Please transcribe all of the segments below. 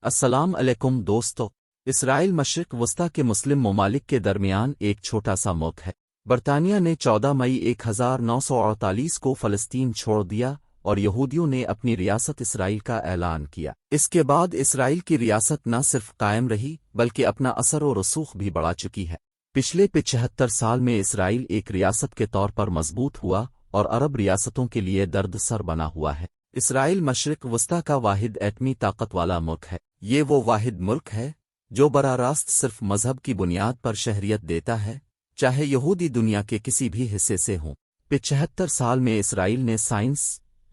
السلام علیکم دوستو۔ اسرائیل مشرق وسطی کے مسلم ممالک کے درمیان ایک چھوٹا سا ملک ہے۔ برطانیہ نے 14 مئی 1948 کو فلسطین چھوڑ دیا اور یہودیوں نے اپنی ریاست اسرائیل کا اعلان کیا۔ اس کے بعد اسرائیل کی ریاست نہ صرف قائم رہی بلکہ اپنا اثر و رسوخ بھی بڑھا چکی ہے۔ پچھلے 75 سال میں اسرائیل ایک ریاست کے طور پر مضبوط ہوا اور عرب ریاستوں کے لیے درد سر بنا ہوا ہے۔ اسرائیل مشرق وسطی کا واحد ایٹمی طاقت والا ملک ہے۔ یہ وہ واحد ملک ہے جو براہ راست صرف مذہب کی بنیاد پر شہریت دیتا ہے، چاہے یہودی دنیا کے کسی بھی حصے سے ہوں۔ 75 سال میں اسرائیل نے سائنس،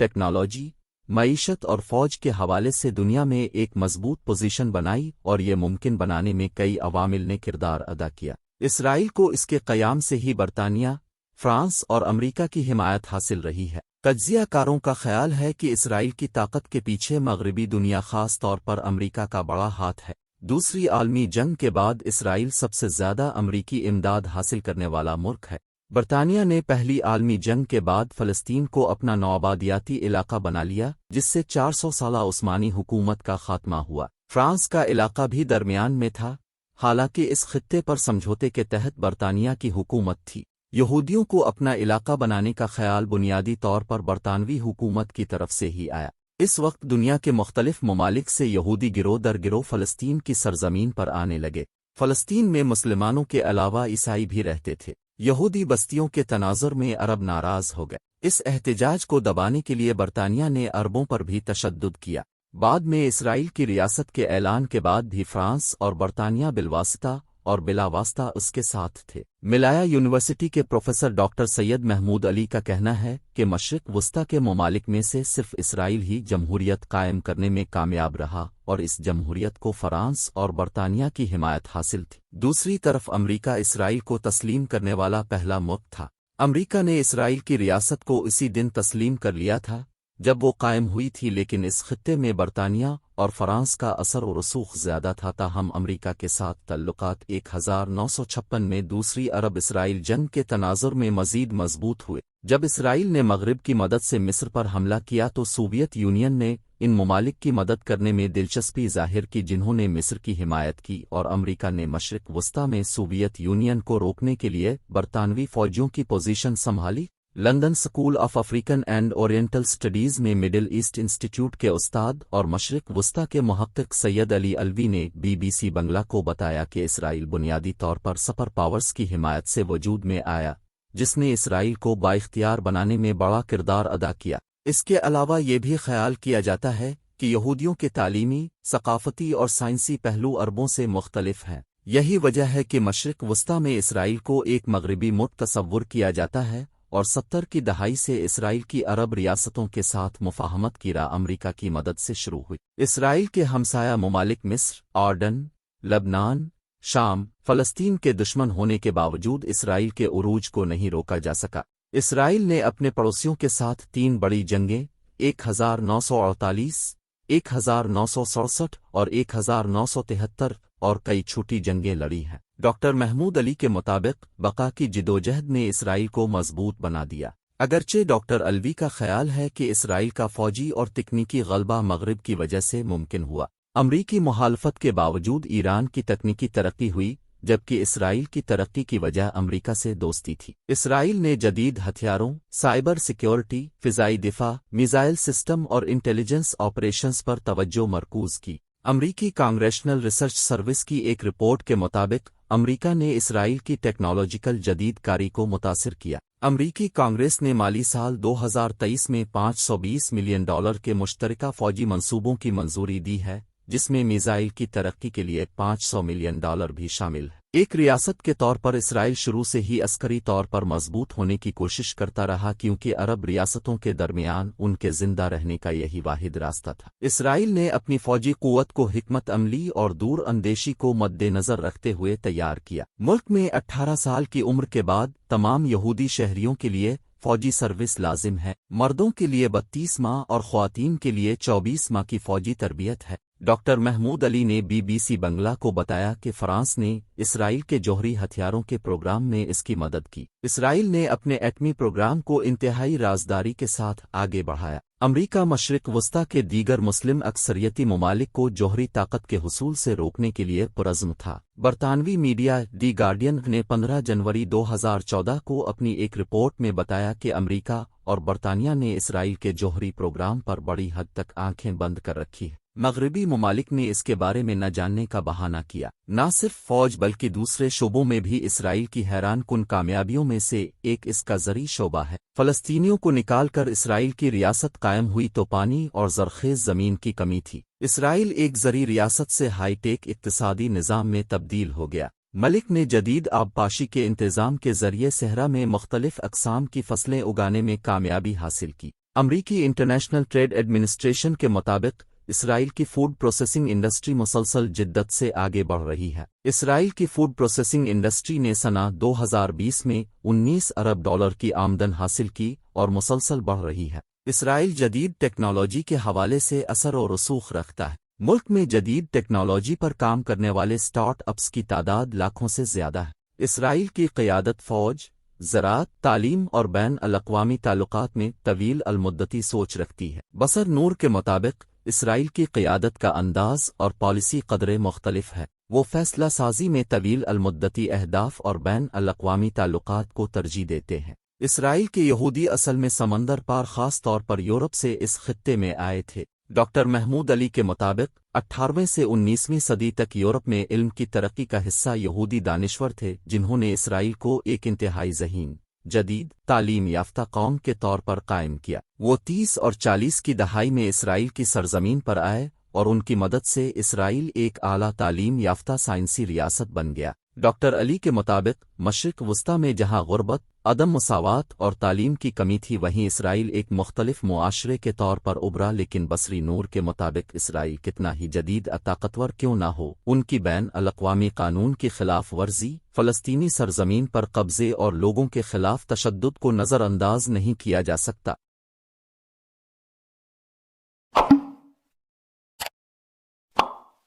ٹیکنالوجی، معیشت اور فوج کے حوالے سے دنیا میں ایک مضبوط پوزیشن بنائی اور یہ ممکن بنانے میں کئی عوامل نے کردار ادا کیا۔ اسرائیل کو اس کے قیام سے ہی برطانیہ، فرانس اور امریکہ کی حمایت حاصل رہی ہے۔ تجزیہ کاروں کا خیال ہے کہ اسرائیل کی طاقت کے پیچھے مغربی دنیا، خاص طور پر امریکہ کا بڑا ہاتھ ہے۔ دوسری عالمی جنگ کے بعد اسرائیل سب سے زیادہ امریکی امداد حاصل کرنے والا ملک ہے۔ برطانیہ نے پہلی عالمی جنگ کے بعد فلسطین کو اپنا نوآبادیاتی علاقہ بنا لیا، جس سے 400 سالہ عثمانی حکومت کا خاتمہ ہوا۔ فرانس کا علاقہ بھی درمیان میں تھا، حالانکہ اس خطے پر سمجھوتے کے تحت برطانیہ کی حکومت تھی۔ یہودیوں کو اپنا علاقہ بنانے کا خیال بنیادی طور پر برطانوی حکومت کی طرف سے ہی آیا۔ اس وقت دنیا کے مختلف ممالک سے یہودی گروہ در گروہ فلسطین کی سرزمین پر آنے لگے۔ فلسطین میں مسلمانوں کے علاوہ عیسائی بھی رہتے تھے۔ یہودی بستیوں کے تناظر میں عرب ناراض ہو گئے۔ اس احتجاج کو دبانے کے لیے برطانیہ نے عربوں پر بھی تشدد کیا۔ بعد میں اسرائیل کی ریاست کے اعلان کے بعد بھی فرانس اور برطانیہ بالواسطہ اور بلا واسطہ اس کے ساتھ تھے۔ ملایا یونیورسٹی کے پروفیسر ڈاکٹر سید محمود علی کا کہنا ہے کہ مشرق وسطی کے ممالک میں سے صرف اسرائیل ہی جمہوریت قائم کرنے میں کامیاب رہا اور اس جمہوریت کو فرانس اور برطانیہ کی حمایت حاصل تھی۔ دوسری طرف امریکہ اسرائیل کو تسلیم کرنے والا پہلا ملک تھا۔ امریکہ نے اسرائیل کی ریاست کو اسی دن تسلیم کر لیا تھا جب وہ قائم ہوئی تھی، لیکن اس خطے میں برطانیہ اور فرانس کا اثر و رسوخ زیادہ تھا۔ تاہم امریکہ کے ساتھ تعلقات 1956 میں دوسری عرب اسرائیل جنگ کے تناظر میں مزید مضبوط ہوئے۔ جب اسرائیل نے مغرب کی مدد سے مصر پر حملہ کیا تو سوویت یونین نے ان ممالک کی مدد کرنے میں دلچسپی ظاہر کی، جنہوں نے مصر کی حمایت کی، اور امریکہ نے مشرق وسطی میں سوویت یونین کو روکنے کے لیے برطانوی فوجیوں کی پوزیشن سنبھالی۔ London school of African and Oriental studies میں مڈل ایسٹ انسٹیٹیوٹ کے استاد اور مشرق وسطی کے محقق سید علی الوی نے BBC بنگلہ کو بتایا کہ اسرائیل بنیادی طور پر سپر پاورز کی حمایت سے وجود میں آیا، جس نے اسرائیل کو بااختیار بنانے میں بڑا کردار ادا کیا۔ اس کے علاوہ یہ بھی خیال کیا جاتا ہے کہ یہودیوں کے تعلیمی، ثقافتی اور سائنسی پہلو عربوں سے مختلف ہیں۔ یہی وجہ ہے کہ مشرق وسطی میں اسرائیل کو ایک مغربی ملک تصور کیا جاتا ہے، اور 70 کی دہائی سے اسرائیل کی عرب ریاستوں کے ساتھ مفاہمت کی راہ امریکہ کی مدد سے شروع ہوئی۔ اسرائیل کے ہمسایہ ممالک مصر، اردن، لبنان، شام، فلسطین کے دشمن ہونے کے باوجود اسرائیل کے عروج کو نہیں روکا جا سکا۔ اسرائیل نے اپنے پڑوسیوں کے ساتھ 3 بڑی جنگیں 1948، 1967 اور 1973 اور کئی چھوٹی جنگیں لڑی ہیں۔ ڈاکٹر محمود علی کے مطابق بقا کی جدوجہد نے اسرائیل کو مضبوط بنا دیا۔ اگرچہ ڈاکٹر الوی کا خیال ہے کہ اسرائیل کا فوجی اور تکنیکی غلبہ مغرب کی وجہ سے ممکن ہوا۔ امریکی مخالفت کے باوجود ایران کی تکنیکی ترقی ہوئی، جبکہ اسرائیل کی ترقی کی وجہ امریکہ سے دوستی تھی۔ اسرائیل نے جدید ہتھیاروں، سائبر سیکیورٹی، فضائی دفاع، میزائل سسٹم اور انٹیلیجنس آپریشنز پر توجہ مرکوز کی۔ امریکی کانگریشنل ریسرچ سروس کی ایک رپورٹ کے مطابق امریکہ نے اسرائیل کی ٹیکنالوجیکل جدید کاری کو متاثر کیا۔ امریکی کانگریس نے مالی سال 2023 میں $520 ملین کے مشترکہ فوجی منصوبوں کی منظوری دی ہے، جس میں میزائل کی ترقی کے لیے $500 ملین بھی شامل ہے۔ ایک ریاست کے طور پر اسرائیل شروع سے ہی عسکری طور پر مضبوط ہونے کی کوشش کرتا رہا، کیونکہ عرب ریاستوں کے درمیان ان کے زندہ رہنے کا یہی واحد راستہ تھا۔ اسرائیل نے اپنی فوجی قوت کو حکمت عملی اور دور اندیشی کو مد نظر رکھتے ہوئے تیار کیا۔ ملک میں 18 سال کی عمر کے بعد تمام یہودی شہریوں کے لیے فوجی سروس لازم ہے۔ مردوں کے لیے 32 ماہ اور خواتین کے لیے 24 ماہ کی فوجی تربیت ہے۔ ڈاکٹر محمود علی نے BBC بنگلہ کو بتایا کہ فرانس نے اسرائیل کے جوہری ہتھیاروں کے پروگرام میں اس کی مدد کی۔ اسرائیل نے اپنے ایٹمی پروگرام کو انتہائی رازداری کے ساتھ آگے بڑھایا۔ امریکہ مشرق وسطی کے دیگر مسلم اکثریتی ممالک کو جوہری طاقت کے حصول سے روکنے کے لیے پرعزم تھا۔ برطانوی میڈیا دی گارڈین نے 15 جنوری 2014 کو اپنی ایک رپورٹ میں بتایا کہ امریکہ اور برطانیہ نے اسرائیل کے جوہری پروگرام پر بڑی حد تک آنکھیں بند کر رکھی ہیں۔ مغربی ممالک نے اس کے بارے میں نہ جاننے کا بہانہ کیا۔ نہ صرف فوج بلکہ دوسرے شعبوں میں بھی اسرائیل کی حیران کن کامیابیوں میں سے ایک اس کا زرعی شعبہ ہے۔ فلسطینیوں کو نکال کر اسرائیل کی ریاست قائم ہوئی تو پانی اور زرخیز زمین کی کمی تھی۔ اسرائیل ایک زرعی ریاست سے ہائی ٹیک اقتصادی نظام میں تبدیل ہو گیا۔ ملک نے جدید آبپاشی کے انتظام کے ذریعے صحرا میں مختلف اقسام کی فصلیں اگانے میں کامیابی حاصل کی۔ امریکی انٹرنیشنل ٹریڈ ایڈمنسٹریشن کے مطابق اسرائیل کی فوڈ پروسیسنگ انڈسٹری مسلسل جدت سے آگے بڑھ رہی ہے۔ اسرائیل کی فوڈ پروسیسنگ انڈسٹری نے سنہ 2020 میں 19 ارب ڈالر کی آمدن حاصل کی اور مسلسل بڑھ رہی ہے۔ اسرائیل جدید ٹیکنالوجی کے حوالے سے اثر و رسوخ رکھتا ہے۔ ملک میں جدید ٹیکنالوجی پر کام کرنے والے سٹارٹ اپس کی تعداد لاکھوں سے زیادہ ہے۔ اسرائیل کی قیادت فوج، زراعت، تعلیم اور بین الاقوامی تعلقات میں طویل المدتی سوچ رکھتی ہے۔ بصر نور کے مطابق اسرائیل کی قیادت کا انداز اور پالیسی قدرے مختلف ہے۔ وہ فیصلہ سازی میں طویل المدتی اہداف اور بین الاقوامی تعلقات کو ترجیح دیتے ہیں۔ اسرائیل کے یہودی اصل میں سمندر پار خاص طور پر یورپ سے اس خطے میں آئے تھے۔ ڈاکٹر محمود علی کے مطابق 18ویں سے 19ویں صدی تک یورپ میں علم کی ترقی کا حصہ یہودی دانشور تھے جنہوں نے اسرائیل کو ایک انتہائی ذہین، جدید، تعلیم یافتہ قوم کے طور پر قائم کیا۔ وہ 30 اور 40 کی دہائی میں اسرائیل کی سرزمین پر آئے اور ان کی مدد سے اسرائیل ایک اعلیٰ تعلیم یافتہ سائنسی ریاست بن گیا۔ ڈاکٹر علی کے مطابق مشرق وسطی میں جہاں غربت، عدم مساوات اور تعلیم کی کمی تھی وہیں اسرائیل ایک مختلف معاشرے کے طور پر ابھرا، لیکن بصری نور کے مطابق اسرائیل کتنا ہی جدید طاقتور کیوں نہ ہو، ان کی بین الاقوامی قانون کی خلاف ورزی، فلسطینی سرزمین پر قبضے اور لوگوں کے خلاف تشدد کو نظر انداز نہیں کیا جا سکتا۔